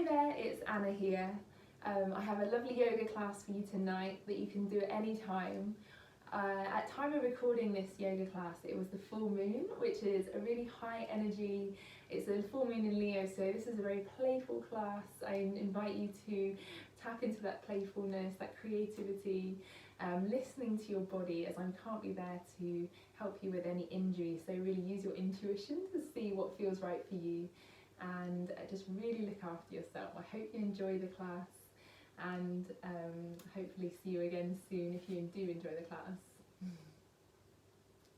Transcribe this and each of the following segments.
Hi there, it's Anna here. I have a lovely yoga class for you tonight that you can do at any time. At time of recording this yoga class, it was the full moon, which is a really high energy. It's a full moon in Leo, so this is a very playful class. I invite you to tap into that playfulness, that creativity, listening to your body, as I can't be there to help you with any injury. So really use your intuition to see what feels right for you, and just really look after yourself. I hope you enjoy the class, and hopefully see you again soon if you do enjoy the class.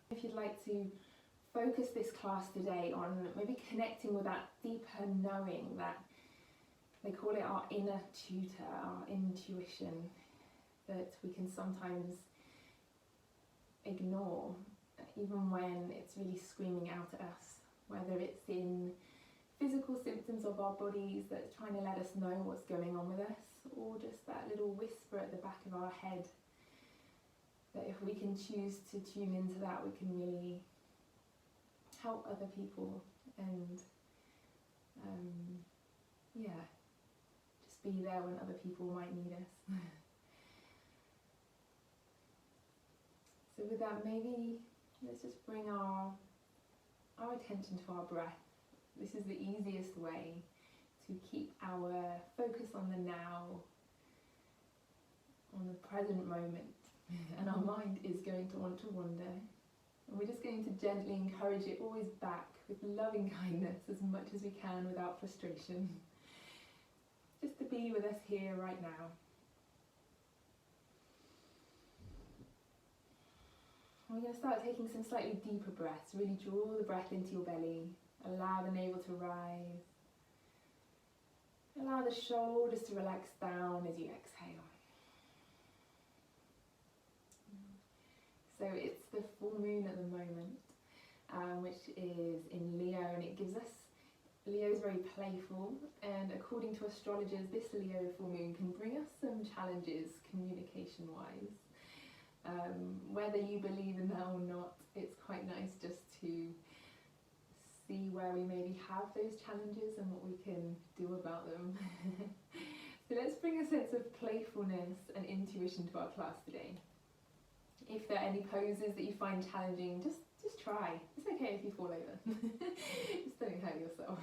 If you'd like to focus this class today on maybe connecting with that deeper knowing, that they call it our inner tutor, our intuition, that we can sometimes ignore even when it's really screaming out at us, whether it's in physical symptoms of our bodies that's trying to let us know what's going on with us, or just that little whisper at the back of our head, that if we can choose to tune into that, we can really help other people and just be there when other people might need us. So with that, maybe let's just bring our attention to our breath. This is the easiest way to keep our focus on the now, on the present moment, and our mind is going to want to wander. And we're just going to gently encourage it always back with loving kindness as much as we can without frustration. Just to be with us here right now. We're going to start taking some slightly deeper breaths. Really draw the breath into your belly. Allow the navel to rise. Allow the shoulders to relax down as you exhale. So it's the full moon at the moment, which is in Leo, and it gives us, Leo is very playful, and according to astrologers, this Leo full moon can bring us some challenges communication-wise. Whether you believe in that or not, it's quite nice just to see where we maybe have those challenges and what we can do about them. So let's bring a sense of playfulness and intuition to our class today. If there are any poses that you find challenging, just try. It's okay if you fall over. Just don't hurt yourself.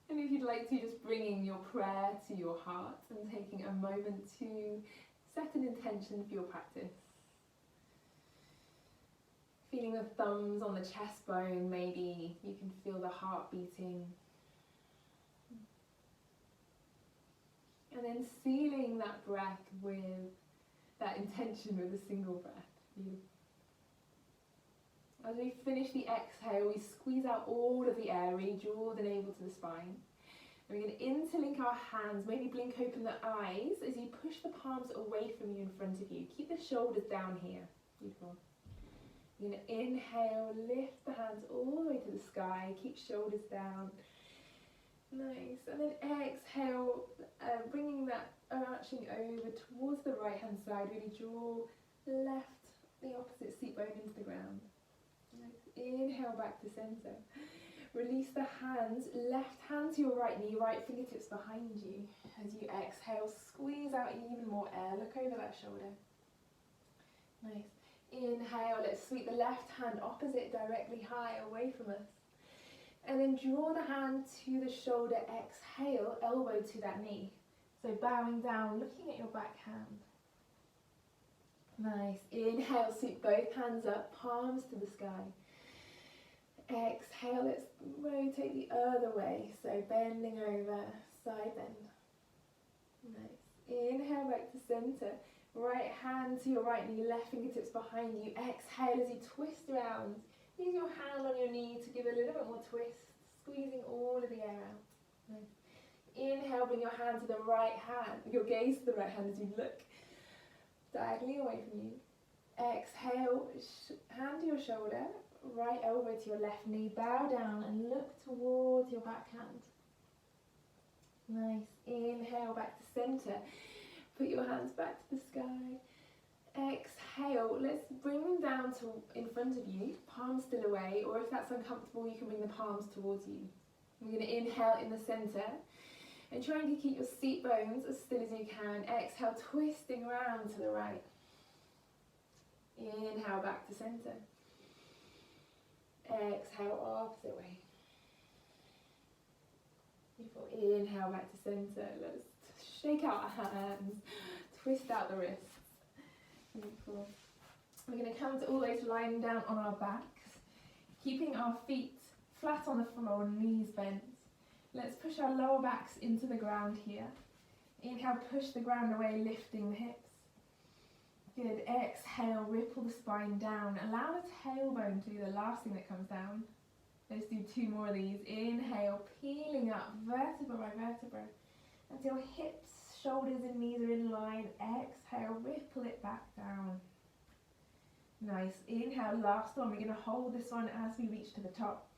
And if you'd like to, just bringing your prayer to your heart and taking a moment to set an intention for your practice. Feeling the thumbs on the chest bone, maybe you can feel the heart beating. And then sealing that breath with that intention with a single breath. As we finish the exhale, we squeeze out all of the air, really draw the navel to the spine. And we're going to interlink our hands, maybe blink open the eyes as you push the palms away from you in front of you. Keep the shoulders down here. Beautiful. You're going to inhale, lift the hands all the way to the sky, keep shoulders down. Nice. And then exhale, bringing that arching over towards the right hand side. Really draw the opposite seat bone into the ground. Nice. Inhale back to center. Release the hands, left hand to your right knee, right fingertips behind you. As you exhale, squeeze out even more air. Look over that shoulder. Nice. Inhale, let's sweep the left hand opposite directly high away from us. And then draw the hand to the shoulder, exhale, elbow to that knee. So bowing down, looking at your back hand. Nice. Inhale, sweep both hands up, palms to the sky. Exhale, let's rotate the other way. So bending over, side bend. Nice. Inhale back to center. Right hand to your right knee, left fingertips behind you. Exhale as you twist around. Use your hand on your knee to give a little bit more twist, squeezing all of the air out. Nice. Inhale, bring your hand to the right hand, your gaze to the right hand as you look diagonally away from you. Exhale, hand to your shoulder, right elbow to your left knee, bow down and look towards your back hand. Nice. Inhale, back to center. Put your hands back to the sky. Exhale, let's bring them down to in front of you, palms still away, or if that's uncomfortable, you can bring the palms towards you. We're going to inhale in the center and trying to keep your seat bones as still as you can. Exhale, twisting around to the right. Inhale back to center. Exhale, opposite way. Beautiful. Inhale back to center. Let's shake out our hands, twist out the wrists. Beautiful. We're going to come to all the way to lying down on our backs, keeping our feet flat on the floor, knees bent. Let's push our lower backs into the ground here. Inhale, push the ground away, lifting the hips. Good. Exhale, ripple the spine down. Allow the tailbone to be the last thing that comes down. Let's do 2 more of these. Inhale, peeling up vertebra by vertebra until hips, shoulders and knees are in line. Exhale, ripple it back down. Nice. Inhale, last one. We're going to hold this one as we reach to the top.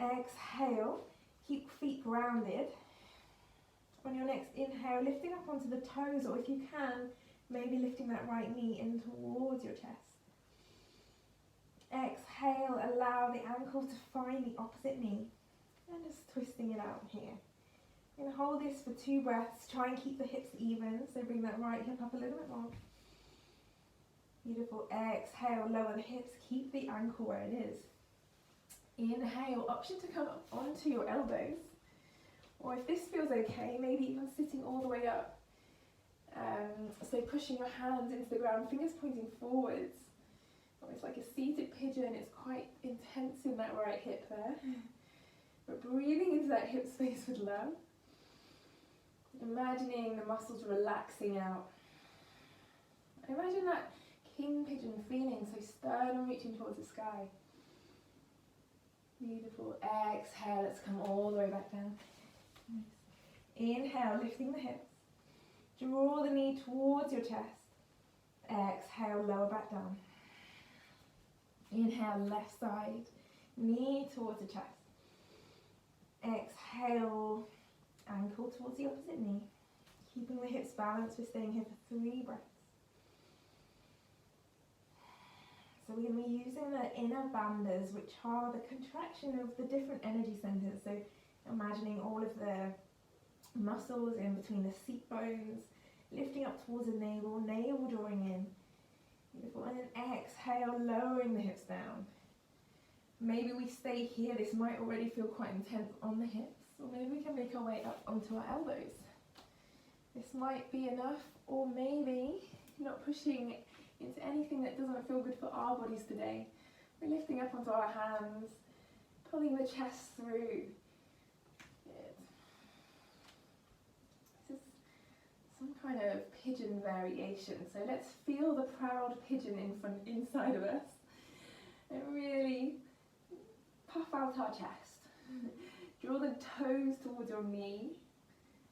Exhale, keep feet grounded. On your next inhale, lifting up onto the toes, or if you can, maybe lifting that right knee in towards your chest. Exhale, allow the ankle to find the opposite knee and just twisting it out here. You're going to hold this for 2 breaths. Try and keep the hips even, so bring that right hip up a little bit more. Beautiful. Exhale, lower the hips, keep the ankle where it is. Inhale, option to come up onto your elbows, or if this feels okay, maybe even sitting all the way up. So pushing your hands into the ground, fingers pointing forwards. It's like a seated pigeon. It's quite intense in that right hip there. But breathing into that hip space with love. Imagining the muscles relaxing out. Imagine that king pigeon feeling, so sternum reaching towards the sky. Beautiful. Exhale, let's come all the way back down. Nice. Inhale, lifting the hips. Draw the knee towards your chest. Exhale, lower back down. Inhale, left side. Knee towards the chest. Exhale, ankle towards the opposite knee. Keeping the hips balanced, we're staying here for 3 breaths. So we're going to be using the inner bandhas, which are the contraction of the different energy centers. So imagining all of the muscles in between the seat bones, lifting up towards the navel, navel drawing in. Beautiful. And then exhale, lowering the hips down. Maybe we stay here. This might already feel quite intense on the hips, or maybe we can make our way up onto our elbows. This might be enough, or maybe not pushing into anything that doesn't feel good for our bodies today. We're lifting up onto our hands, pulling the chest through. Good. This is some kind of pigeon variation. So let's feel the proud pigeon inside of us and really puff out our chest. Draw the toes towards your knee.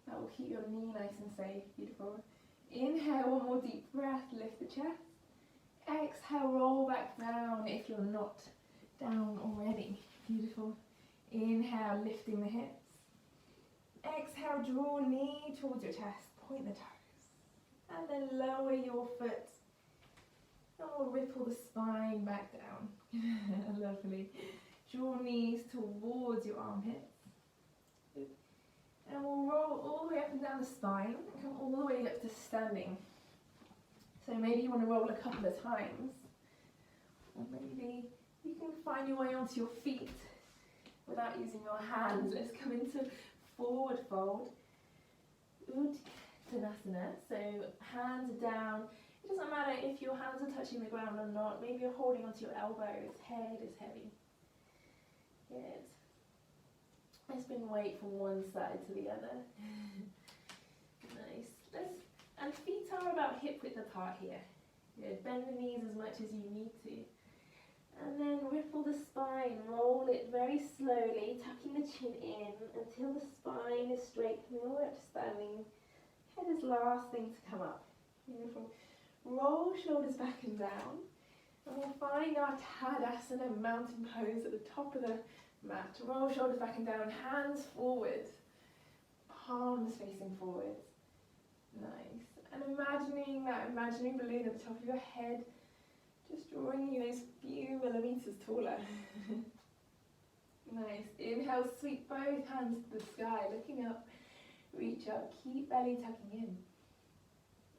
That will keep your knee nice and safe. Beautiful. Inhale, 1 more deep breath, lift the chest. Exhale, roll back down if you're not down already. Beautiful. Inhale, lifting the hips. Exhale, draw knee towards your chest, point the toes. And then lower your foot. And we'll ripple the spine back down. Lovely. Draw knees towards your armpits. And we'll roll all the way up and down the spine and come all the way up to standing. So maybe you want to roll a couple of times. Or maybe you can find your way onto your feet without using your hands. Let's come into forward fold. Uttanasana. So hands down. It doesn't matter if your hands are touching the ground or not. Maybe you're holding onto your elbows. Head is heavy. Good. Let's bring weight from one side to the other. Nice. And feet are about hip width apart here. Good. Bend the knees as much as you need to. And then ripple the spine. Roll it very slowly, tucking the chin in until the spine is straight, coming all the way up to standing. Head is last thing to come up. Beautiful. Roll shoulders back and down. And we'll find our Tadasana mountain pose at the top of the mat. Roll shoulders back and down, hands forward, palms facing forward. Nice. And imagining that imaginary balloon at the top of your head, just drawing you those few millimeters taller. Nice. Inhale, sweep both hands to the sky, looking up, reach up, keep belly tucking in.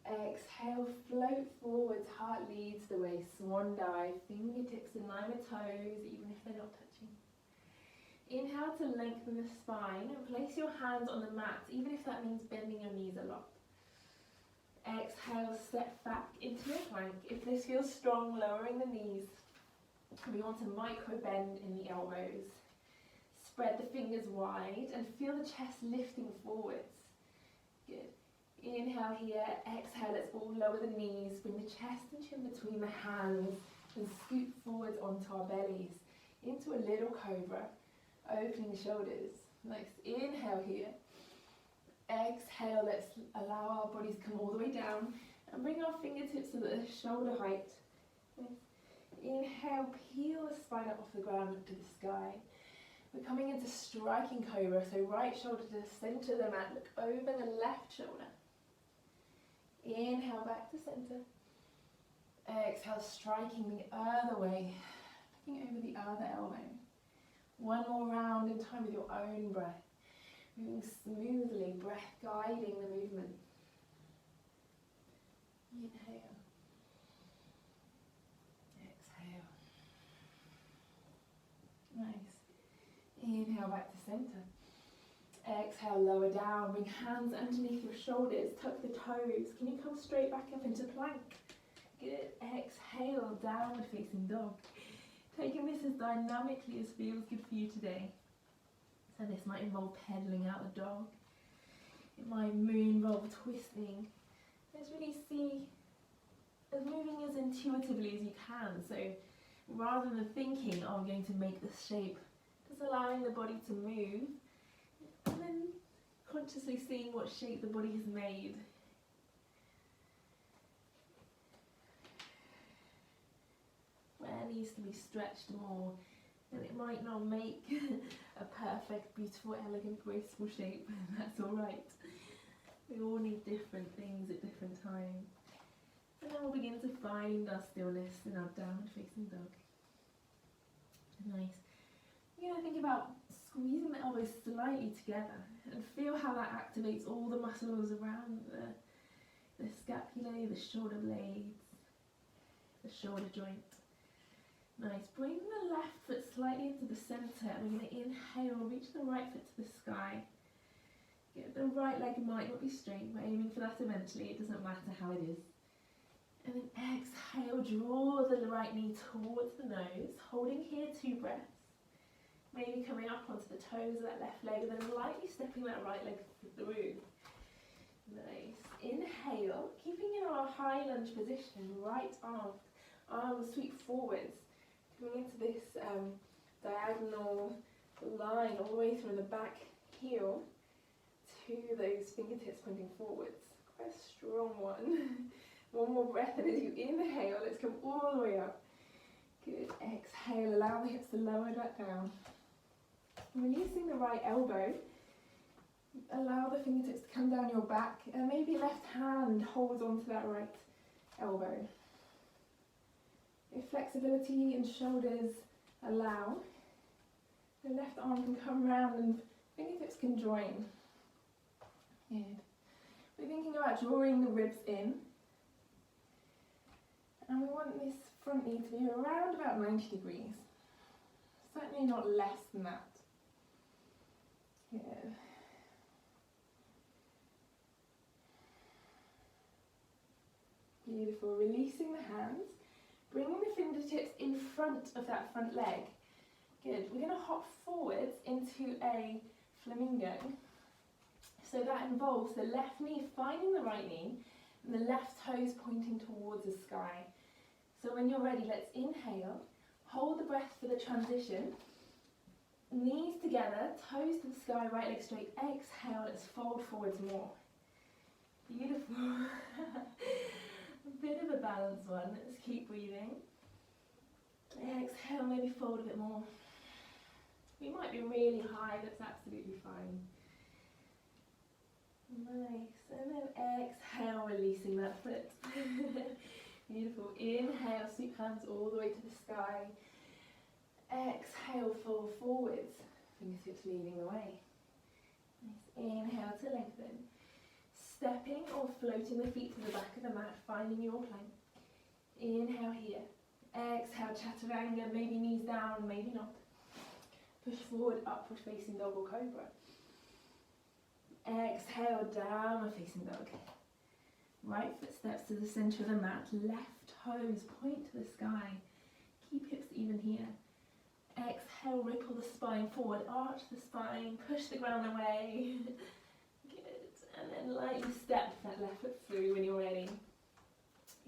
Exhale, float forwards, heart leads the way, swan dive, fingertips in line with toes, even if they're not touching. Inhale to lengthen the spine and place your hands on the mat, even if that means bending your knees a lot. Exhale, step back into your plank. If this feels strong, lowering the knees. We want to micro bend in the elbows. Spread the fingers wide and feel the chest lifting forwards. Good. Inhale here, exhale, let's all lower the knees, bring the chest and chin between the hands and scoot forwards onto our bellies into a little cobra, opening the shoulders. Nice. Inhale here. Exhale, let's allow our bodies come all the way down and bring our fingertips to the shoulder height. Nice. Inhale, peel the spine up off the ground, look to the sky. We're coming into striking cobra, so right shoulder to the centre of the mat, look over the left shoulder. Inhale, back to centre. Exhale, striking the other way, looking over the other elbow. One more round in time with your own breath. Moving smoothly, breath guiding the movement. Inhale. Exhale. Nice. Inhale, back to centre. Exhale, lower down, bring hands underneath your shoulders, tuck the toes. Can you come straight back up into plank? Good. Exhale, downward facing dog. Taking this as dynamically as feels good for you today. So this might involve pedaling out the dog. It might involve twisting. Let's really see as moving as intuitively as you can. So rather than thinking, oh, I'm going to make this shape, just allowing the body to move and then consciously seeing what shape the body has made. Where it needs to be stretched more, and it might not make a perfect, beautiful, elegant, graceful shape. That's alright. We all need different things at different times. And then we'll begin to find our stillness in our downward facing dog. Nice. You're going to think about squeezing the elbows slightly together and feel how that activates all the muscles around the scapulae, the shoulder blades, the shoulder joint. Nice. Bring the left foot slightly into the centre and we're going to inhale, reach the right foot to the sky. Get the right leg might not be straight, we're aiming for that eventually, it doesn't matter how it is. And then exhale, draw the right knee towards the nose, holding here 2 breaths. Maybe coming up onto the toes of that left leg and then lightly stepping that right leg through. Nice. Inhale, keeping in our high lunge position, right arms sweep forwards. Coming into this diagonal line all the way through the back heel to those fingertips pointing forwards. Quite a strong one. One more breath, and as you inhale, let's come all the way up. Good. Exhale, allow the hips to lower that down. Releasing the right elbow. Allow the fingertips to come down your back, and maybe left hand holds onto that right elbow. If flexibility and shoulders allow, the left arm can come round and fingertips can join. Good. We're thinking about drawing the ribs in. And we want this front knee to be around about 90 degrees. Certainly not less than that. Good. Beautiful. Releasing the hands. Bringing the fingertips in front of that front leg. Good. We're going to hop forwards into a flamingo. So that involves the left knee finding the right knee and the left toes pointing towards the sky. So when you're ready, let's inhale. Hold the breath for the transition. Knees together, toes to the sky, right leg straight. Exhale, let's fold forwards more. Beautiful. A bit of a balanced one. Let's keep breathing. Exhale, maybe fold a bit more. We might be really high, that's absolutely fine. Nice. And then exhale, releasing that foot. Beautiful. Inhale, sweep hands all the way to the sky. Exhale, fall forwards, fingertips leading the way. Nice. Inhale to lengthen. Stepping or floating the feet to the back of the mat, finding your plank. Inhale here. Exhale, chaturanga, maybe knees down, maybe not. Push forward, upward facing dog or cobra. Exhale, downward facing dog. Right foot steps to the centre of the mat, left toes point to the sky. Keep hips even here. Exhale, ripple the spine forward, arch the spine, push the ground away. Good. And then lightly step that left foot through when you're ready.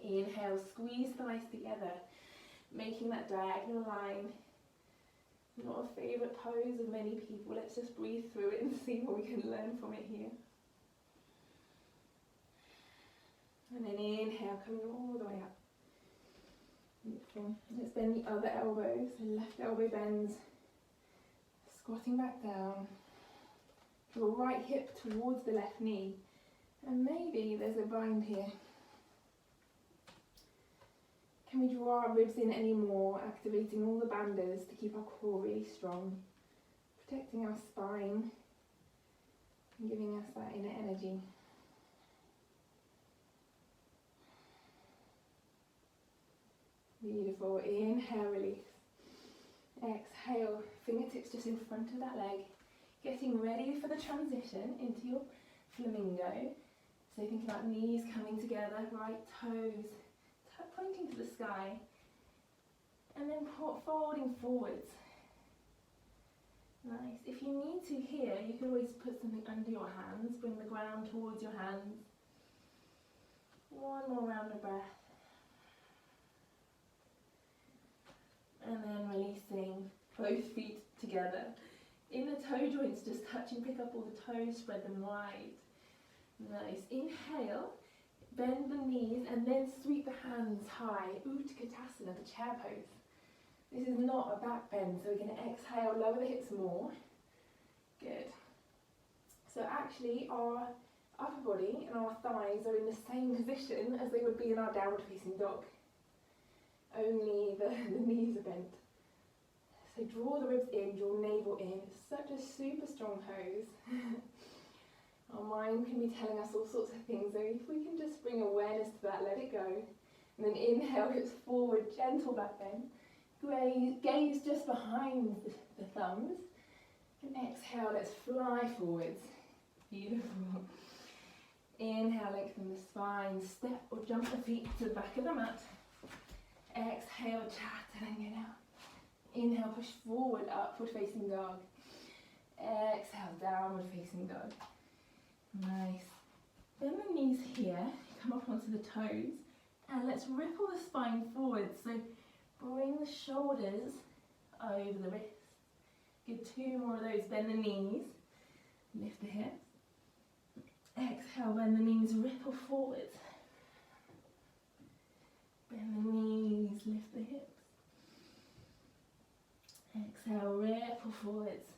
Inhale, squeeze thighs together, making that diagonal line. Not a favourite pose of many people. Let's just breathe through it and see what we can learn from it here. And then inhale, coming all the way up. Beautiful. Let's bend the other elbow. So left elbow bends, squatting back down. Your right hip towards the left knee. And maybe there's a bind here. Can we draw our ribs in any more, activating all the bandhas to keep our core really strong, protecting our spine and giving us that inner energy. Beautiful. Inhale, release. Exhale, fingertips just in front of that leg. Getting ready for the transition into your flamingo. So think about knees coming together, right toes pointing to the sky, and then folding forwards. Nice. If you need to here, you can always put something under your hands, bring the ground towards your hands. One more round of breath. And then releasing both feet together. In the toe joints, just touch and pick up all the toes, spread them wide. Nice. Inhale. Bend the knees and then sweep the hands high. Utkatasana, the chair pose. This is not a back bend, so we're going to exhale, lower the hips more. Good. So actually our upper body and our thighs are in the same position as they would be in our downward facing dog. Only the knees are bent. So draw the ribs in, draw navel in. It's such a super strong pose. Our mind can be telling us all sorts of things, so if we can just bring awareness to that, let it go. And then inhale, hips forward, gentle back bend. Gaze just behind the thumbs. And exhale, let's fly forwards. Beautiful. Inhale, lengthen the spine, step or jump the feet to the back of the mat. Exhale, chaturanga now. Inhale, push forward, upward facing dog. Exhale, downward facing dog. Nice. Bend the knees here, come up onto the toes, and let's ripple the spine forward. So bring the shoulders over the wrists. Good, 2 more of those. Bend the knees, lift the hips. Exhale, bend the knees, ripple forward. Bend the knees, lift the hips. Exhale, ripple forwards.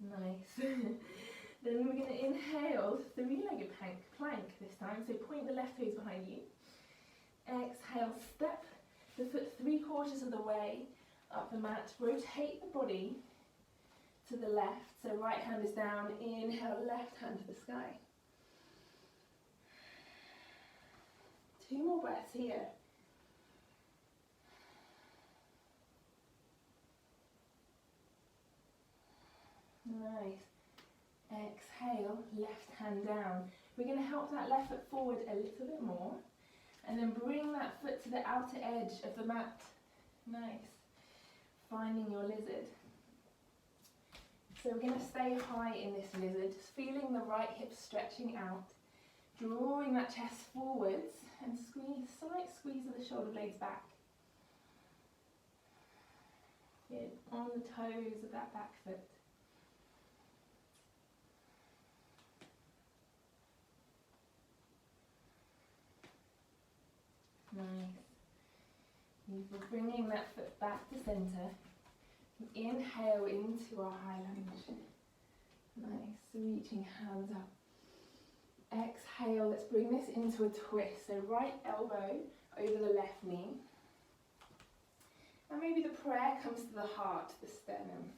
Nice. Then we're going to inhale, 3-legged plank this time. So point the left toes behind you. Exhale, step the foot 3/4 of the way up the mat. Rotate the body to the left. So right hand is down. Inhale, left hand to the sky. 2 more breaths here. Nice. Exhale, left hand down. We're going to help that left foot forward a little bit more. And then bring that foot to the outer edge of the mat. Nice. Finding your lizard. So we're going to stay high in this lizard, just feeling the right hip stretching out. Drawing that chest forwards and squeeze, slight squeeze of the shoulder blades back. Good. On the toes of that back foot. Nice. We're bringing that foot back to centre. Inhale into our high lunge. Nice. Reaching hands up. Exhale. Let's bring this into a twist. So right elbow over the left knee. And maybe the prayer comes to the heart, the sternum.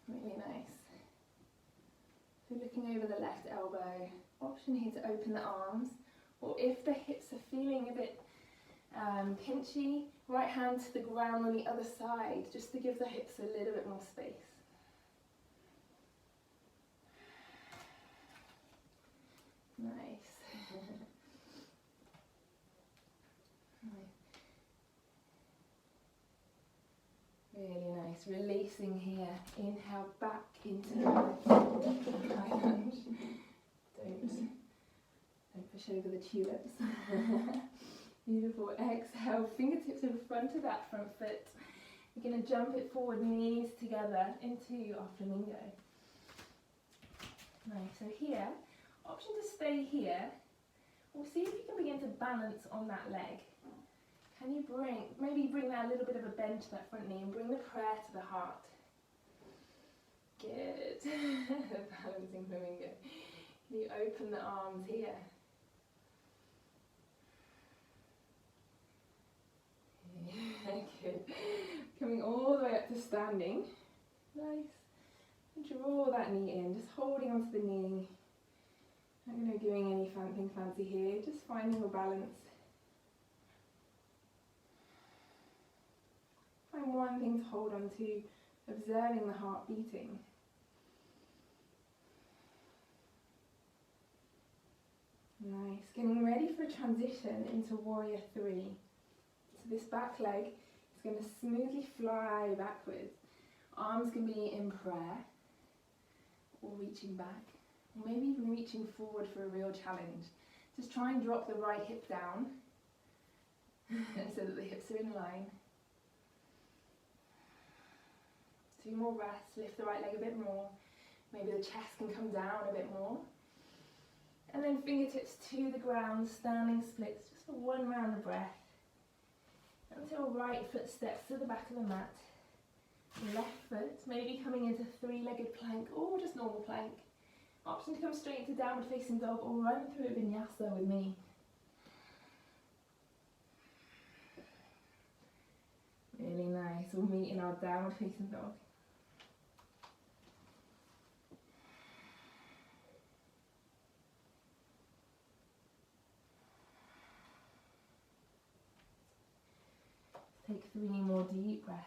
Really nice. So looking over the left elbow, option here to open the arms, or if the hips are feeling a bit pinchy, right hand to the ground on the other side, just to give the hips a little bit more space. Nice. Really nice. Releasing here. Inhale back into the high lunge. Don't push over the tulips. Beautiful. Exhale. Fingertips in front of that front foot. You're going to jump it forward, knees together into our flamingo. Nice. So here, option to stay here. We'll see if you can begin to balance on that leg. Can you maybe bring that a little bit of a bend to that front knee and bring the prayer to the heart. Good. Balancing flamingo. Can you open the arms here? Good. Coming all the way up to standing. Nice. And draw that knee in, just holding onto the knee. Not going to be doing anything fancy here, just finding your balance. Find one thing to hold on to, observing the heart beating. Nice. Getting ready for a transition into warrior 3. So this back leg is going to smoothly fly backwards. Arms can be in prayer, or reaching back, or maybe even reaching forward for a real challenge. Just try and drop the right hip down so that the hips are in line. 2 more breaths, lift the right leg a bit more. Maybe the chest can come down a bit more. And then fingertips to the ground, standing splits, just for 1 round of breath. Until right foot steps to the back of the mat. Left foot, maybe coming into 3-legged plank or just normal plank. Option to come straight into downward facing dog or run through a vinyasa with me. Really nice. We'll meet in our downward facing dog. Take 3 more deep breaths.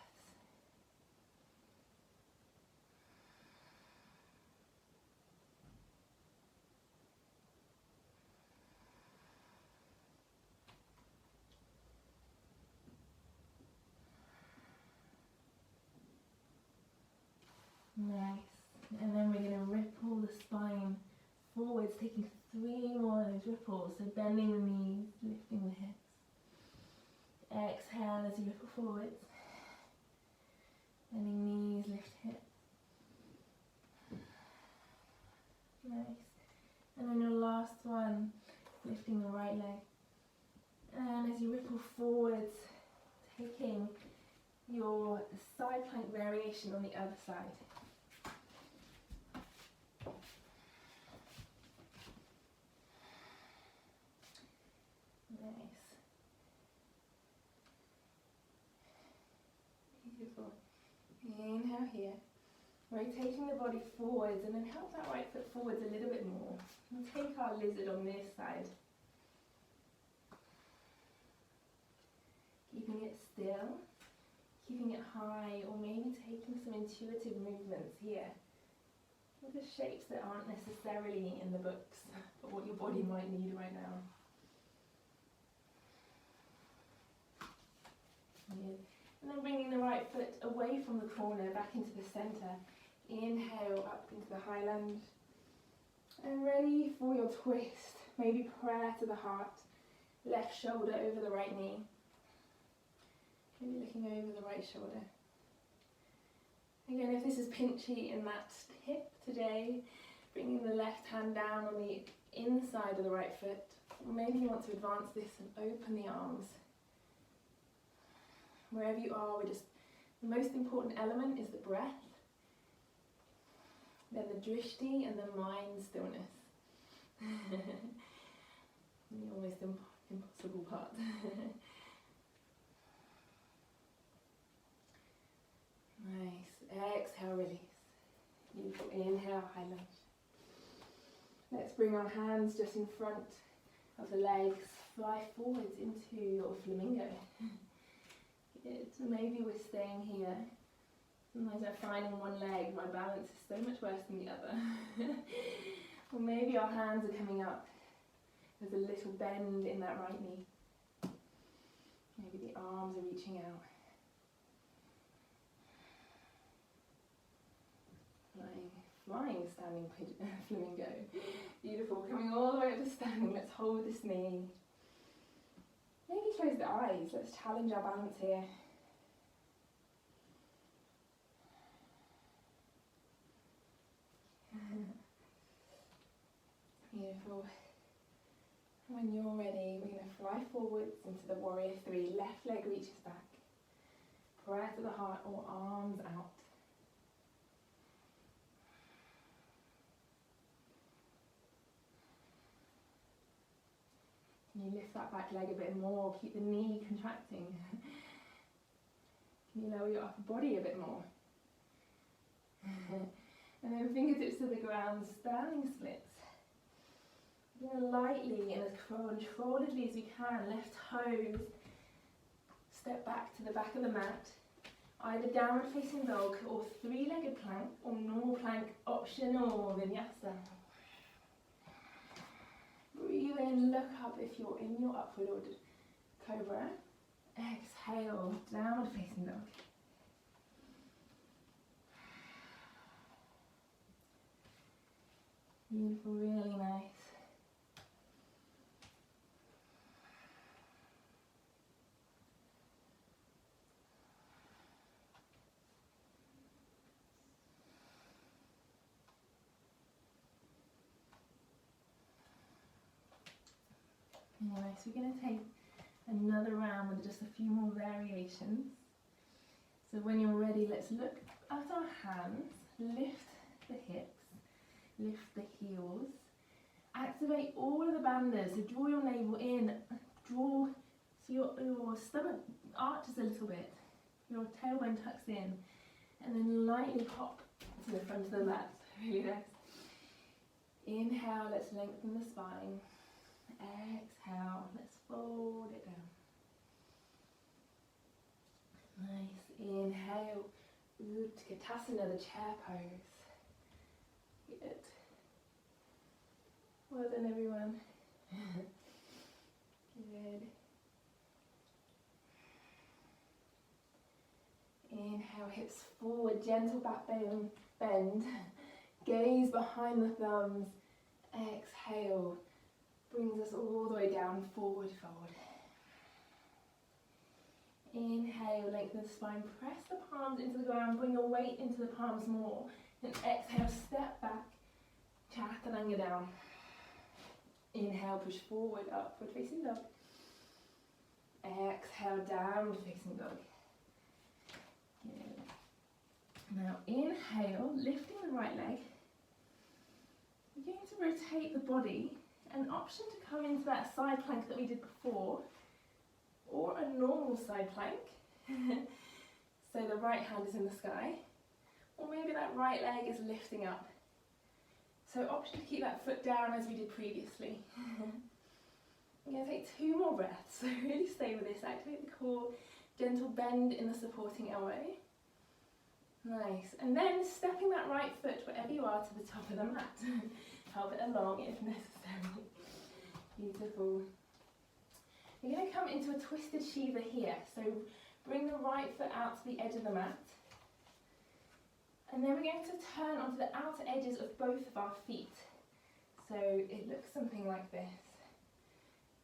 Nice. And then we're going to ripple the spine forwards, taking 3 more of those ripples. So bending the knees, lifting the hips. Exhale as you ripple forwards. Bending knees, lift hips. Nice. And then your last one, lifting the right leg. And as you ripple forwards, taking your side plank variation on the other side. Nice. Beautiful. Inhale here. Rotating the body forwards and then help that right foot forwards a little bit more. And take our lizard on this side. Keeping it still, keeping it high, or maybe taking some intuitive movements here. With the shapes that aren't necessarily in the books, but what your body might need right now. Good. And then bringing the right foot away from the corner, back into the center. Inhale up into the high lunge. And ready for your twist. Maybe prayer to the heart. Left shoulder over the right knee. Maybe looking over the right shoulder. Again, if this is pinchy in that hip today, bringing the left hand down on the inside of the right foot. Or maybe you want to advance this and open the arms. Wherever you are, the most important element is the breath, then the drishti and the mind stillness. You almost impossible part. Nice. Exhale, release. Beautiful. Inhale, high lunge. Let's bring our hands just in front of the legs. Fly forwards into your flamingo. Good. So maybe we're staying here. Sometimes I find on one leg my balance is so much worse than the other. Or maybe our hands are coming up. There's a little bend in that right knee. Maybe the arms are reaching out. Flying standing flamingo. Beautiful. Coming all the way up to standing. Let's hold this knee. Maybe close the eyes. Let's challenge our balance here. Beautiful. When you're ready, we're going to fly forwards into the warrior three. Left leg reaches back. Prayer to the heart or arms out. Can you lift that back leg a bit more? Keep the knee contracting. Can you lower your upper body a bit more? And then fingertips to the ground, standing splits. We're going to lightly and as controlledly as we can, left toes, step back to the back of the mat. Either downward facing dog or three-legged plank or normal plank, optional vinyasa. Breathe in, look up if you're in your upward or cobra. Exhale, downward facing dog. Beautiful, really nice. Anyway, so we're going to take another round with just a few more variations. So when you're ready, let's look at our hands, lift the hips, lift the heels, activate all of the bandhas, so draw your navel in, draw so your stomach arches a little bit, your tailbone tucks in, and then lightly hop to the front of the mat, really nice. Inhale, let's lengthen the spine. Exhale, let's fold it down. Nice. Inhale, Utkatasana, the chair pose. Good. Well done, everyone. Good. Inhale, hips forward, gentle back bend. Gaze behind the thumbs. Exhale. Brings us all the way down, forward fold. Inhale, lengthen the spine, press the palms into the ground, bring your weight into the palms more. Then exhale, step back, chaturanga down. Inhale, push forward, upward facing dog. Exhale, downward facing dog. Good. Now inhale, lifting the right leg. We're going to rotate the body. An option to come into that side plank that we did before, or a normal side plank. So the right hand is in the sky, or maybe that right leg is lifting up. So option to keep that foot down as we did previously. I'm going to take 2 more breaths, so really stay with this. Activate the core, gentle bend in the supporting elbow. Nice, and then stepping that right foot wherever you are to the top of the mat. Help it along if necessary. Beautiful. We're going to come into a twisted Shiva here. So bring the right foot out to the edge of the mat. And then we're going to turn onto the outer edges of both of our feet. So it looks something like this.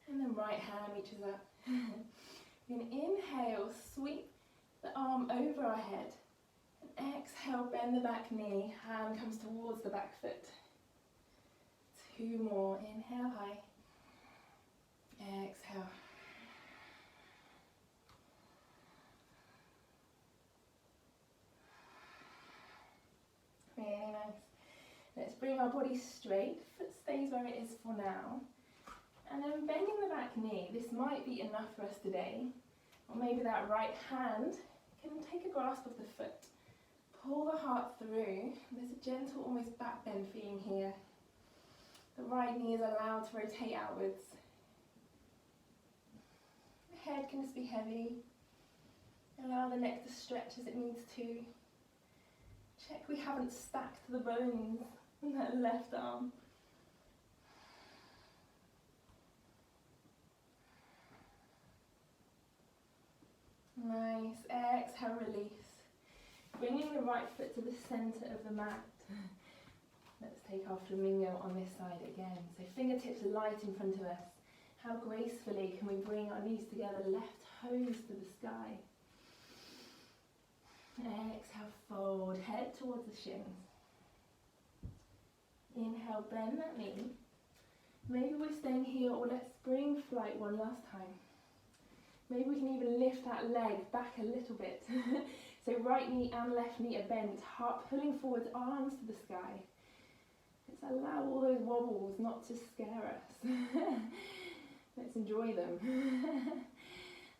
And the right hand reaches up. We're going to inhale, sweep the arm over our head. And exhale, bend the back knee, hand comes towards the back foot. 2 more, inhale high, exhale. Really nice. Let's bring our body straight, foot stays where it is for now. And then bending the back knee, this might be enough for us today. Or maybe that right hand can take a grasp of the foot. Pull the heart through. There's a gentle, almost back bend feeling here. The right knee is allowed to rotate outwards. The head can just be heavy. Allow the neck to stretch as it needs to. Check we haven't stacked the bones in that left arm. Nice. Exhale, release. Bringing the right foot to the centre of the mat. Let's take our flamingo on this side again. So fingertips light in front of us. How gracefully can we bring our knees together, left toes to the sky. Exhale, fold, head towards the shins. Inhale, bend that knee. Maybe we're staying here, or let's bring flight one last time. Maybe we can even lift that leg back a little bit. So right knee and left knee are bent, heart pulling forwards, arms to the sky. Let's allow all those wobbles not to scare us. Let's enjoy them.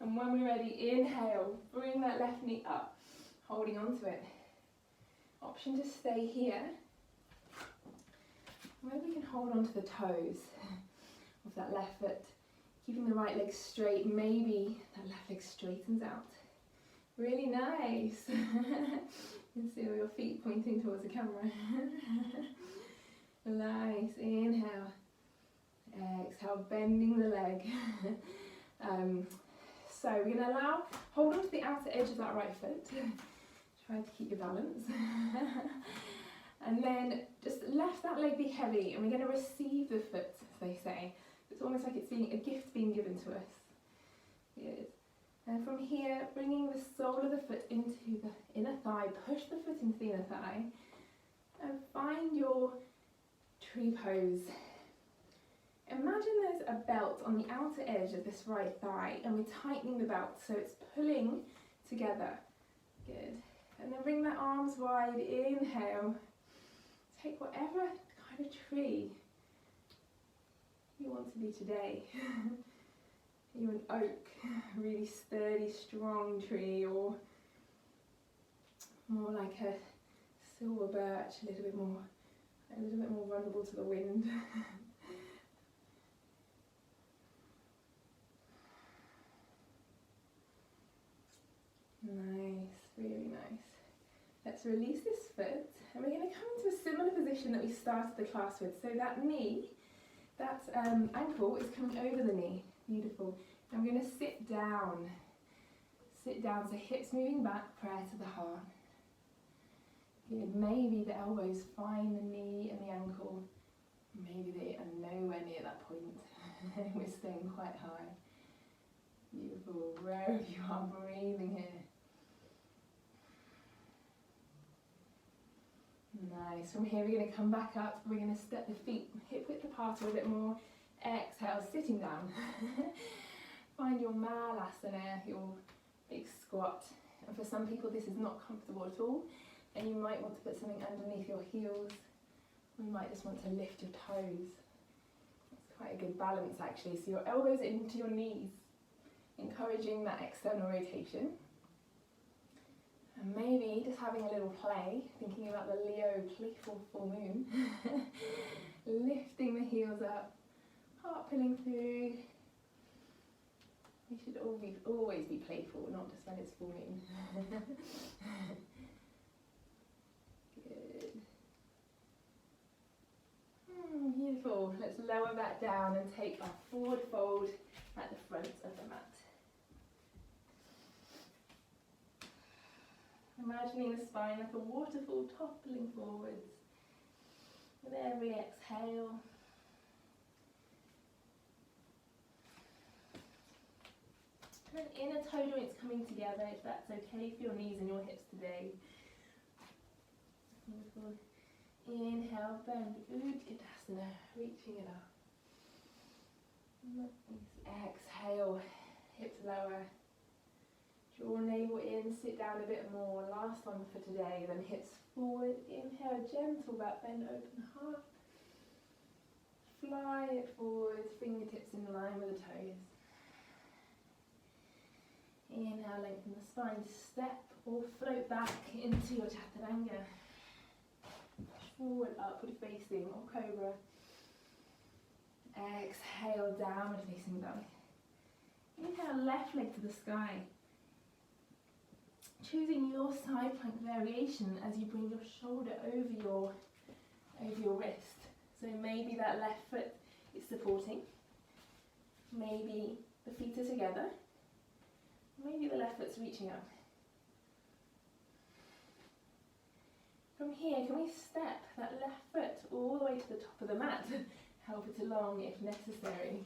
And when we're ready, inhale, bring that left knee up, holding onto it. Option to stay here. Maybe we can hold onto the toes of that left foot. Keeping the right leg straight, maybe that left leg straightens out. Really nice. You can see all your feet pointing towards the camera. Nice, inhale. Exhale, bending the leg. So we're going to hold on to the outer edge of that right foot. Try to keep your balance. And then just let that leg be heavy, and we're going to receive the foot, as they say. It's almost like it's being a gift being given to us. Good. And from here, bringing the sole of the foot into the inner thigh, push the foot into the inner thigh, and find your tree pose. Imagine there's a belt on the outer edge of this right thigh, and we're tightening the belt so it's pulling together. Good. And then bring the arms wide, inhale. Take whatever kind of tree you want to be today. You're an oak, really sturdy, strong tree, or more like a silver birch, a little bit more vulnerable to the wind. Nice, really nice. Let's release this foot, and we're going to come into a similar position that we started the class with. So that knee, that ankle is coming over the knee. Beautiful. I'm going to sit down. Sit down, so hips moving back, prayer to the heart. Good. Maybe the elbows find the knee and the ankle. Maybe they are nowhere near that point. We're staying quite high. Beautiful. Wherever you are, breathing here. Nice. From here, we're going to come back up. We're going to step the feet hip width apart a little bit more. Exhale, sitting down. Find your Malasana, your big squat. And for some people, this is not comfortable at all. And you might want to put something underneath your heels. Or you might just want to lift your toes. It's quite a good balance, actually. So your elbows into your knees, encouraging that external rotation. And maybe just having a little play, thinking about the Leo playful full moon. Lifting the heels up, heart pulling through. We should always be playful, not just when it's full moon. Good. Beautiful. Let's lower that down and take our forward fold at the front of the mat. Imagining the spine like a waterfall toppling forwards with every exhale. And inner toe joints coming together, if that's okay for your knees and your hips today. Wonderful. Inhale, bend, Utkatasana, reaching it up. Nice. Exhale, hips lower. Draw navel in, sit down a bit more. Last one for today, then hips forward. Inhale, gentle back bend, open heart. fly it forwards, fingertips in line with the toes. Inhale, lengthen the spine, step or float back into your chaturanga. Forward, upward facing or cobra. Exhale, downward facing dog. Inhale, left leg to the sky. Choosing your side plank variation as you bring your shoulder over your wrist. So maybe that left foot is supporting. Maybe the feet are together. Maybe the left foot's reaching up. From here, can we step that left foot all the way to the top of the mat? Help it along if necessary.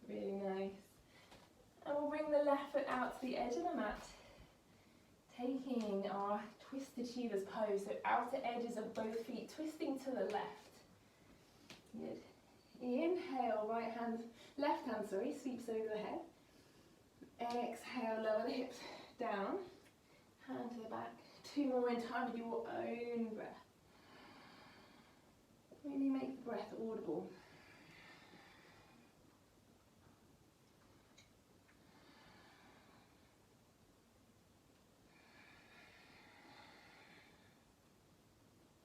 Really nice. And we'll bring the left foot out to the edge of the mat, taking our twisted Shiva's pose, so outer edges of both feet twisting to the left. Good. Inhale, left hand, sweeps over the head. Exhale, lower the hips down, hand to the back. 2 more in time with your own breath. Really make the breath audible.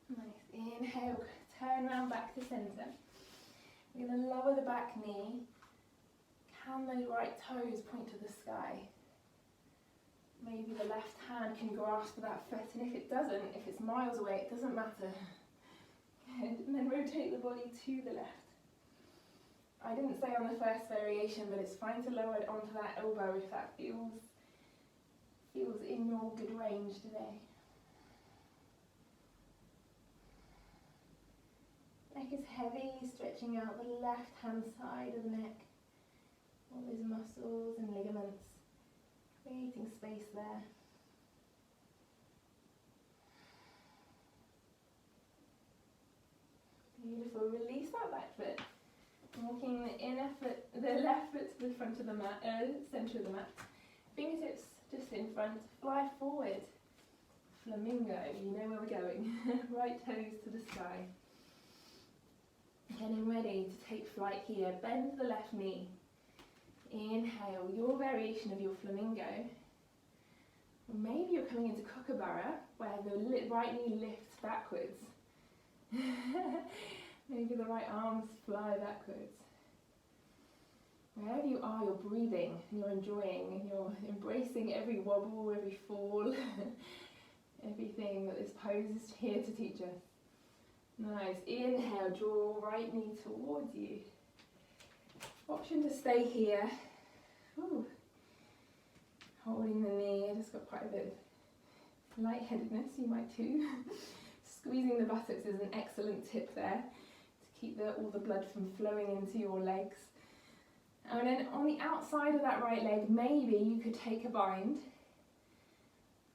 Nice. Inhale, turn around back to centre. We're going to lower the back knee. Can those right toes point to the sky? Maybe the left hand can grasp that foot, and if it doesn't, if it's miles away, it doesn't matter. Good. And then rotate the body to the left. I didn't say on the first variation, but it's fine to lower it onto that elbow if that feels in your good range today. Neck is heavy, stretching out the left hand side of the neck. All those muscles and ligaments, creating space there. Beautiful. Release that back foot. Walking the left foot to the front of the mat, center of the mat. Fingertips just in front. Fly forward. Flamingo. You know where we're going. Right toes to the sky. Getting ready to take flight here. Bend the left knee. Inhale, your variation of your flamingo. Or maybe you're coming into kookaburra, where the right knee lifts backwards. Maybe the right arms fly backwards. Wherever you are, you're breathing, and you're enjoying, and you're embracing every wobble, every fall, everything that this pose is here to teach us. Nice. Inhale, draw right knee towards you. Option to stay here. Ooh. Holding the knee. I just got quite a bit of lightheadedness, you might too. Squeezing the buttocks is an excellent tip there to keep all the blood from flowing into your legs. And then on the outside of that right leg, maybe you could take a bind.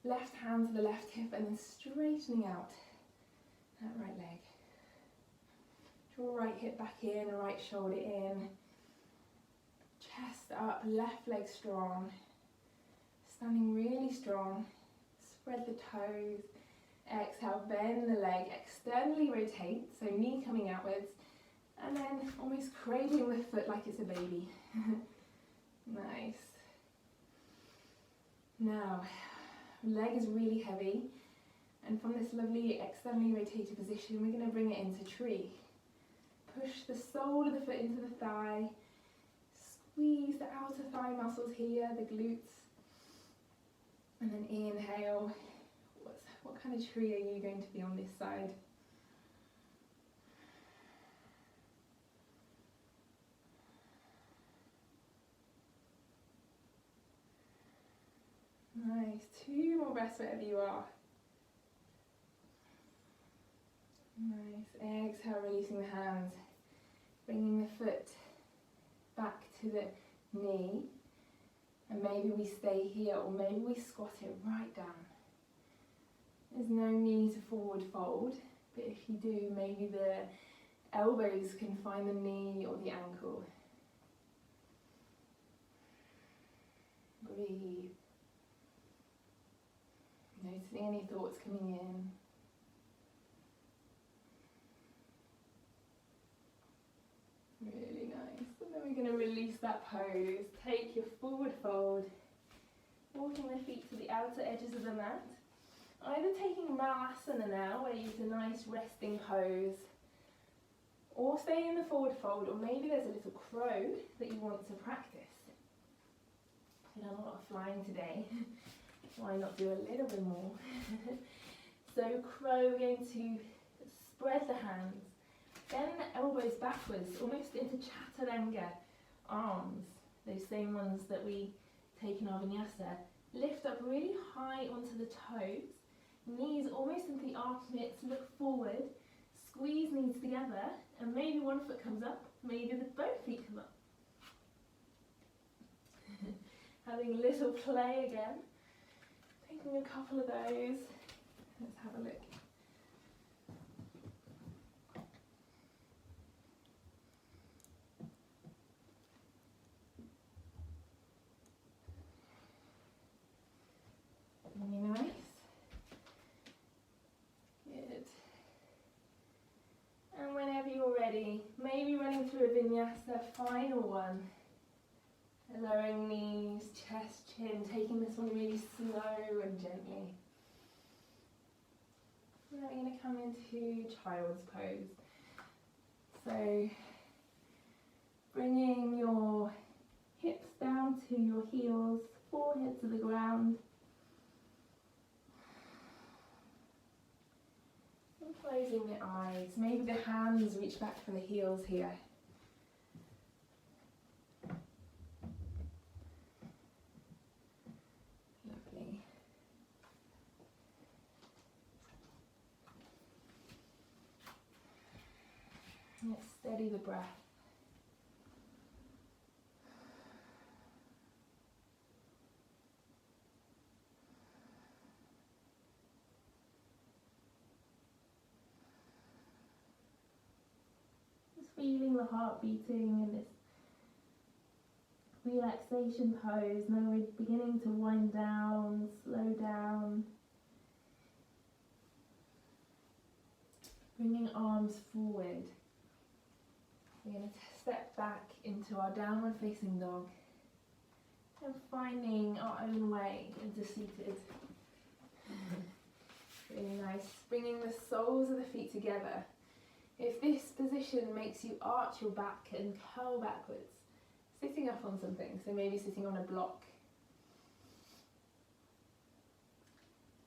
Left hand to the left hip and then straightening out that right leg. Draw right hip back in, right shoulder in. Chest up, left leg strong. Standing really strong. Spread the toes. Exhale, bend the leg, externally rotate, so knee coming outwards, and then almost cradling the foot like it's a baby. Nice. Now, leg is really heavy, and from this lovely externally rotated position, we're going to bring it into tree. Push the sole of the foot into the thigh, squeeze the outer thigh muscles here, the glutes, and then inhale. What kind of tree are you going to be on this side? Nice. 2 more breaths wherever you are. Nice. Exhale, releasing the hands. Bringing the foot back to the knee. And maybe we stay here, or maybe we squat it right down. There's no need to forward fold, but if you do, maybe the elbows can find the knee or the ankle. Breathe. Noticing any thoughts coming in. release that pose. Take your forward fold, walking the feet to the outer edges of the mat. Either taking Malasana now, where you use a nice resting pose, or stay in the forward fold, or maybe there's a little crow that you want to practice. I've done a lot of flying today. Why not do a little bit more? So crow, we're going to spread the hands, bend the elbows backwards, almost into chaturanga arms, those same ones that we take in our vinyasa. Lift up really high onto the toes, knees almost into the armpits, look forward, squeeze knees together, and maybe one foot comes up, maybe both feet come up. Having a little play again, taking a couple of those. Let's have a look. Really nice. Good. And whenever you're ready, maybe running through a vinyasa, final one. Lowering knees, chest, chin, taking this one really slow and gently. Now we're going to come into child's pose. So bringing your hips down to your heels, forehead to the ground. And closing the eyes. Maybe the hands reach back for the heels here. Lovely. Let's steady the breath. Just feeling the heart beating in this relaxation pose. Now we're beginning to wind down, slow down. Bringing arms forward. We're going to step back into our downward facing dog and finding our own way into seated. Really nice. Bringing the soles of the feet together. If this position makes you arch your back and curl backwards, sitting up on something, so maybe sitting on a block.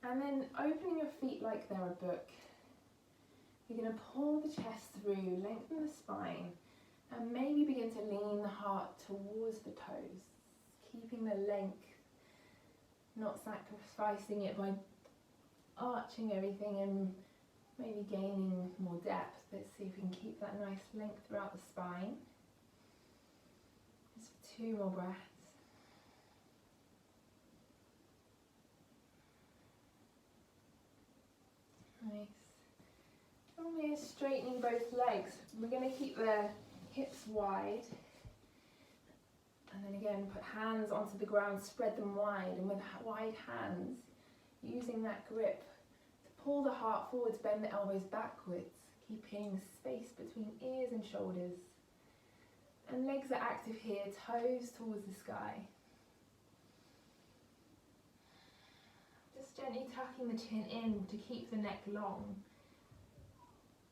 And then opening your feet like they're a book. You're going to pull the chest through, lengthen the spine, and maybe begin to lean the heart towards the toes, keeping the length, not sacrificing it by arching everything and maybe gaining more depth. Let's see if we can keep that nice length throughout the spine. Just for 2 more breaths. Nice. And we're straightening both legs. We're going to keep the hips wide. And then again, put hands onto the ground, spread them wide. And with wide hands, using that grip to pull the heart forwards, bend the elbows backwards, keeping space between ears and shoulders. And legs are active here, toes towards the sky. Just gently tucking the chin in to keep the neck long.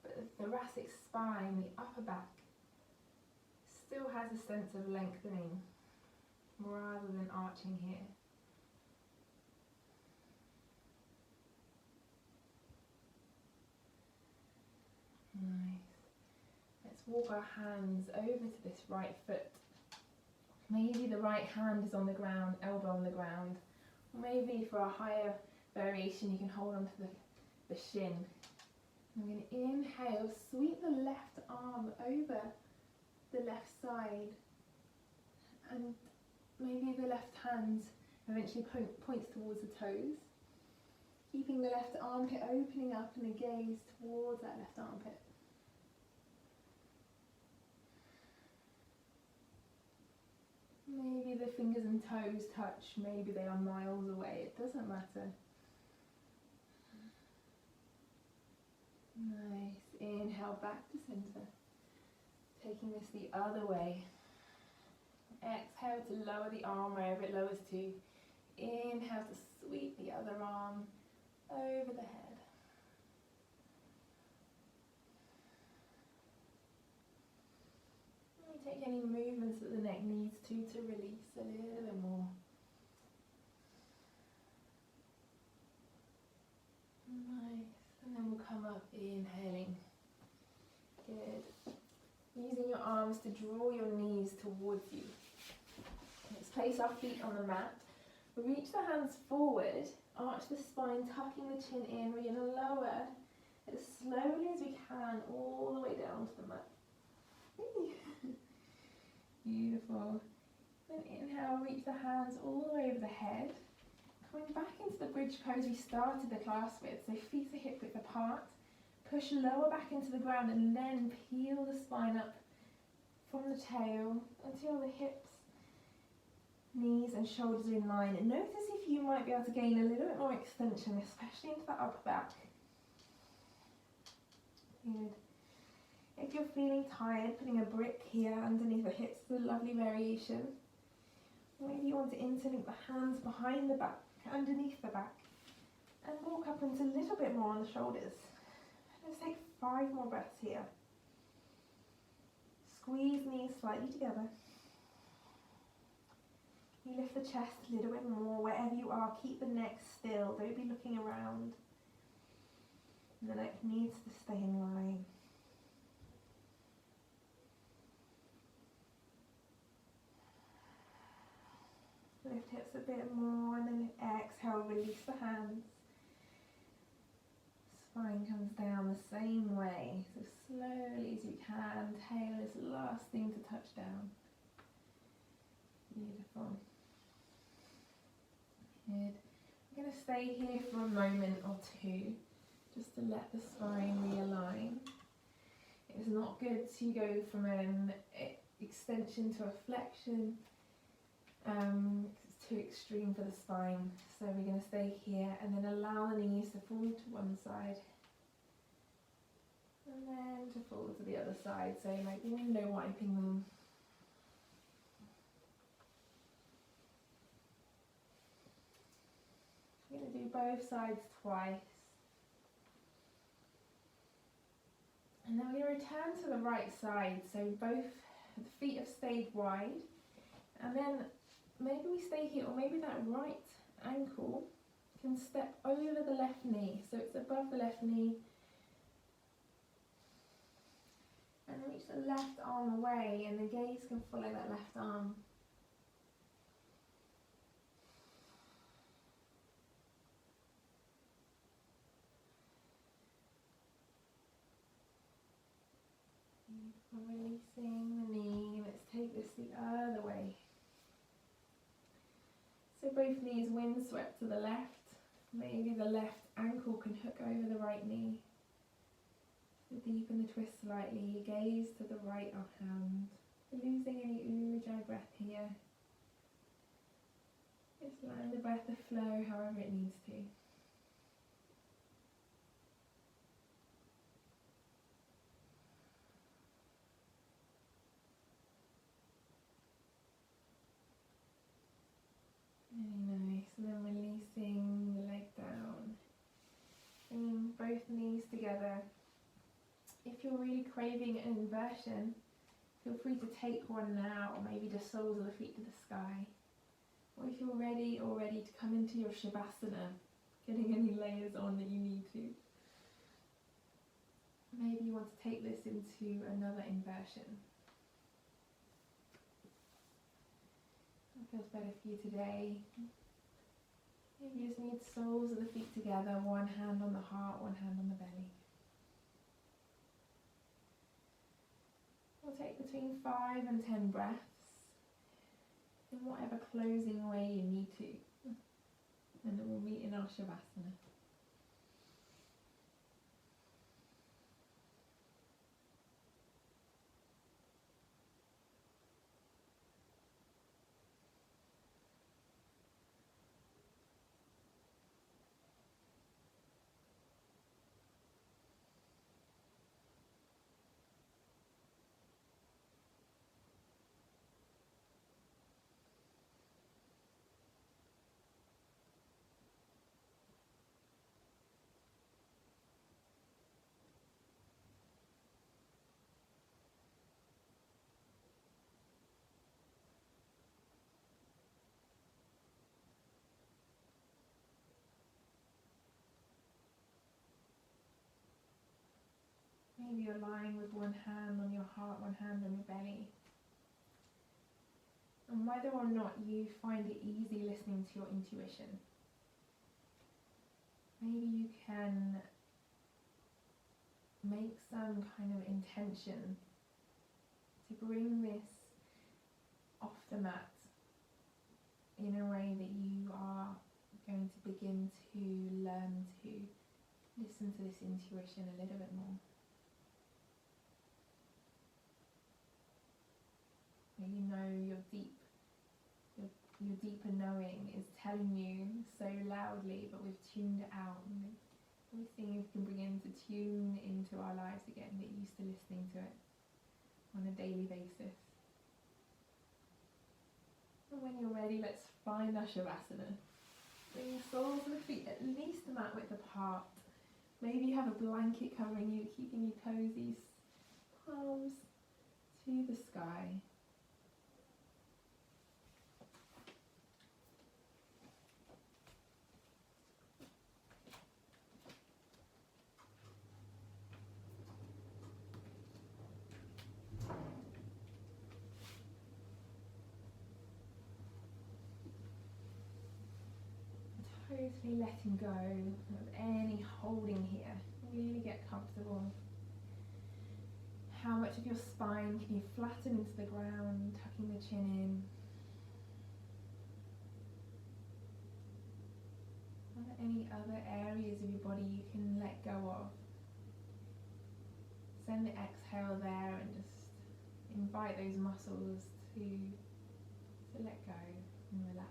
But the thoracic spine, the upper back, still has a sense of lengthening rather than arching here. Nice. Let's walk our hands over to this right foot. Maybe the right hand is on the ground, elbow on the ground. Or maybe for a higher variation you can hold onto the shin. I'm going to inhale, sweep the left arm over the left side, and maybe the left hand eventually points towards the toes, keeping the left armpit opening up and the gaze towards that left armpit. Maybe the fingers and toes touch, maybe they are miles away, it doesn't matter. Nice, inhale back to center. Taking this the other way. Exhale to lower the arm wherever it lowers to. Inhale to sweep the other arm over the head. And take any movements that the neck needs to release a little bit more. Nice. And then we'll come up, inhaling. Good. Using your arms to draw your knees towards you. Let's place our feet on the mat. Reach the hands forward, arch the spine, tucking the chin in. We're going to lower as slowly as we can all the way down to the mat. Beautiful. Then inhale, reach the hands all the way over the head. Coming back into the bridge pose we started the class with, so feet are hip width apart. Push lower back into the ground and then peel the spine up from the tail until the hips, knees and shoulders are in line. And notice if you might be able to gain a little bit more extension, especially into that upper back. Good. If you're feeling tired, putting a brick here underneath the hips is a lovely variation. Maybe you want to interlink the hands behind the back, underneath the back, and walk up into a little bit more on the shoulders. Let's take 5 more breaths here. Squeeze knees slightly together. You lift the chest a little bit more wherever you are. Keep the neck still. Don't be looking around. And the neck needs to stay in line. Lift hips a bit more and then exhale, release the hands. Spine comes down the same way, so slowly as you can. Tail is the last thing to touch down. Beautiful. Good. I'm going to stay here for a moment or two, just to let the spine realign. It's not good to go from an extension to a flexion. It's too extreme for the spine, so we're going to stay here and then allow the knees to fall to one side and then to fall to the other side, so like window wiping them. We're going to do both sides twice, and then we're going to return to the right side, so both the feet have stayed wide, and then maybe we stay here, or maybe that right ankle can step over the left knee, so it's above the left knee, and reach the left arm away, and the gaze can follow that left arm. Releasing the knee, let's take this the other way. So both knees windswept to the left. Maybe the left ankle can hook over the right knee. So deepen the twist slightly, gaze to the right hand. Losing any ujjayi breath here. Just letting the breath to flow however it needs to. Very nice, and then releasing the leg down. Bringing both knees together. If you're really craving an inversion, feel free to take one now, or maybe just soles of the feet to the sky. Or if you're ready already to come into your Shavasana, getting any layers on that you need to. Maybe you want to take this into another inversion. What feels better for you today? Maybe you just need soles of the feet together, one hand on the heart, one hand on the belly. We'll take between 5 and 10 breaths in whatever closing way you need to. And then we'll meet in our Shavasana. Maybe you're lying with one hand on your heart, one hand on your belly. And whether or not you find it easy listening to your intuition, maybe you can make some kind of intention to bring this off the mat in a way that you are going to begin to learn to listen to this intuition a little bit more. You know your deeper knowing is telling you so loudly, but we've tuned it out. And we're seeing if we can begin to tune into our lives again, get used to listening to it on a daily basis. And when you're ready, let's find our Shavasana. Bring the soles of the feet at least a mat width apart. Maybe you have a blanket covering you, keeping you cozy. Palms to the sky. Totally letting go of any holding here. Really get comfortable. How much of your spine can you flatten into the ground, tucking the chin in? Are there any other areas of your body you can let go of? Send the exhale there and just invite those muscles to let go and relax.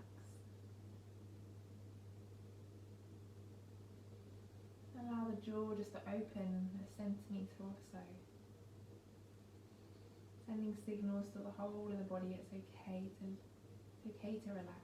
Allow the jaw just to open a centimetre or so. Sending signals to the whole of the body it's okay to relax.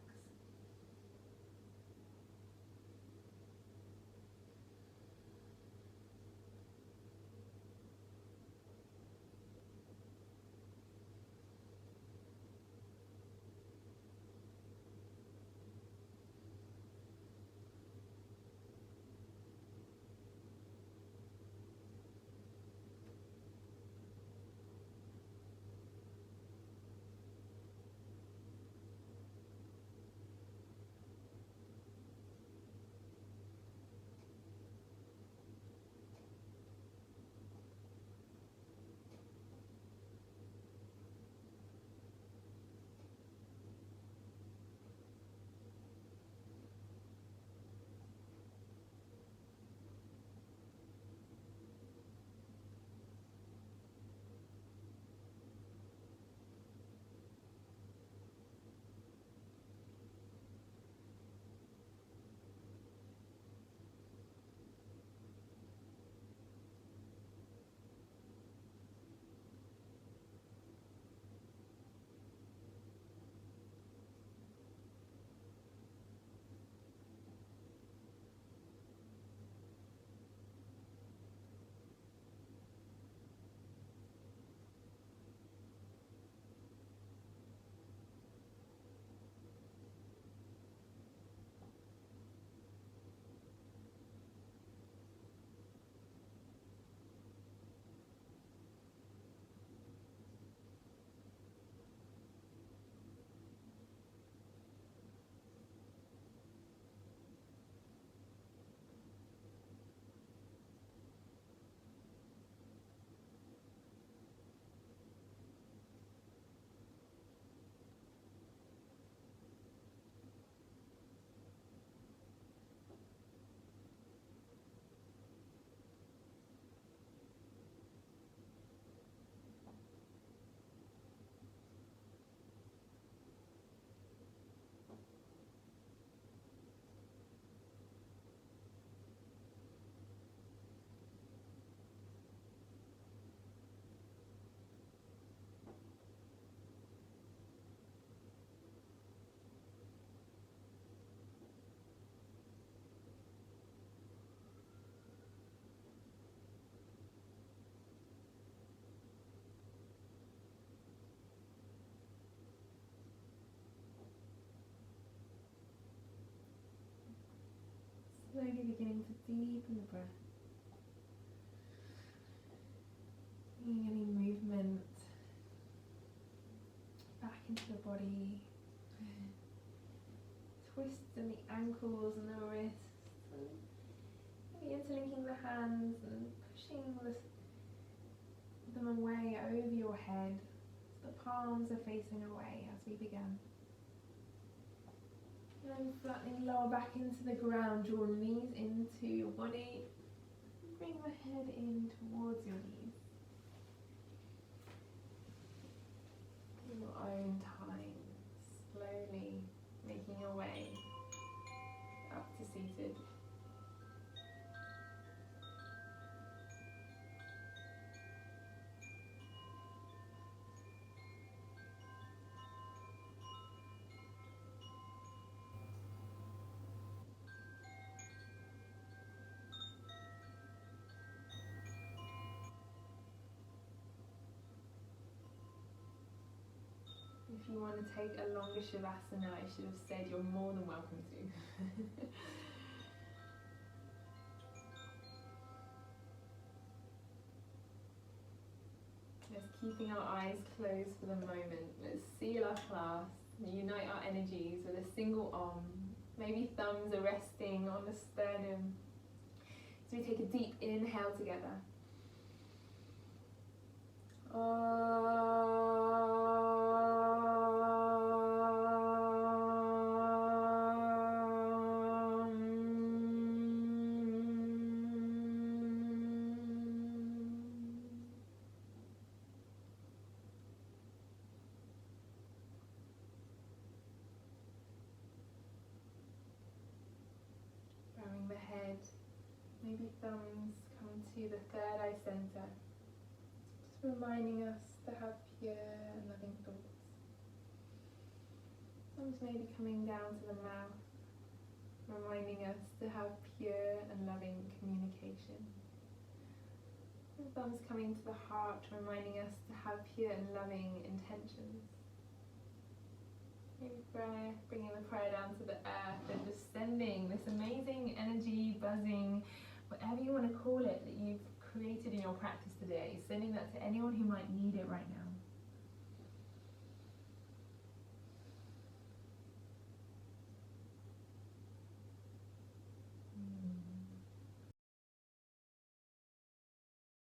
Slowly beginning to deepen the breath. Bringing any movement back into the body. Twists in the ankles and the wrists. And maybe interlinking the hands and pushing them away over your head. So the palms are facing away as we begin. And then flattening lower back into the ground, draw knees into your body. Bring the head in towards your knees. In your own time, slowly making your way up to seated. If you want to take a longer Shavasana, I should have said you're more than welcome to. Just keeping our eyes closed for the moment. Let's seal our class, unite our energies with a single Om. Maybe thumbs are resting on the sternum. So we take a deep inhale together. Bowing the head, maybe thumbs come to the third eye center. Just reminding us to have pure and loving thoughts. Thumbs maybe coming down to the mouth, reminding us to have pure and loving communication. And thumbs coming to the heart, reminding us to have pure and loving intentions. Maybe prayer, bringing the prayer down to the earth and just sending this amazing energy, buzzing, whatever you want to call it, that you've created in your practice today, sending that to anyone who might need it right now.